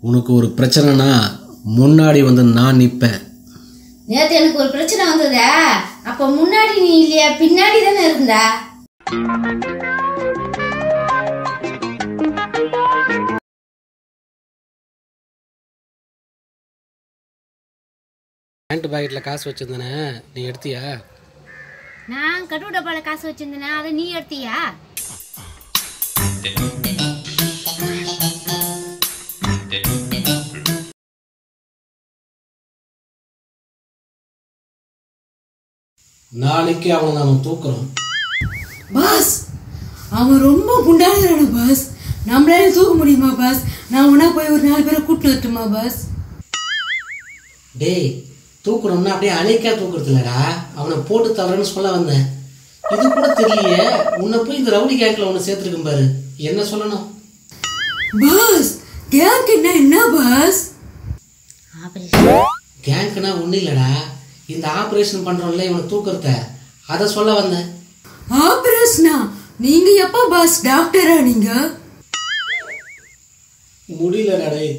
உனக்கு ஒரு பிரச்சனைனா முன்னாடி வந்து நான் நிற்பேன். நேற்று எனக்கு ஒரு பிரச்சனை வந்ததா? அப்போ முன்னாடி நீ இல்லையா, பின்னாடி தானே இருந்தா? பேண்ட் பாக்கெட்டில் காசு வச்சிருந்தேனே, நீ எடுத்தியா? நான் கட்டு டப்பால காசு வச்சிருந்தேனா, அதை நீ எடுத்தியா? நாளைக்கு அவனை நாம தூக்குறோம். பாஸ், அவன் ரொம்ப குண்டாடுறான பாஸ். நம்மளால தூக்க முடியுமா பாஸ்? நான் உனா போய் ஒரு 4 பேரை கூட்டு வரட்டுமா பாஸ்? டேய், தூக்குறோம்னா அப்படியே அணைக்கா தூக்குறது இல்லடா, அவனை போட்டு தள்ளுறேன்னு சொல்ல வந்தேன். இது கூட தெரியலையே, உன்னை போய் இந்த ரவுடி கேங்க்ல உன்னை சேர்த்துருக்கும் பாரு, என்ன சொல்லணும்? பாஸ், கேங்க்னா என்ன பாஸ்? கேங்க்னா ஒன்றும் இல்லடா, இந்த ஆப்ரேஷன் பண்றோம்ல இவனை தூக்குறத, அதை சொல்ல வந்தேன். ஆபரேஷனா? நீங்க எப்ப பாஸ் டாக்டரா நீங்க? முடியலடா டேய்.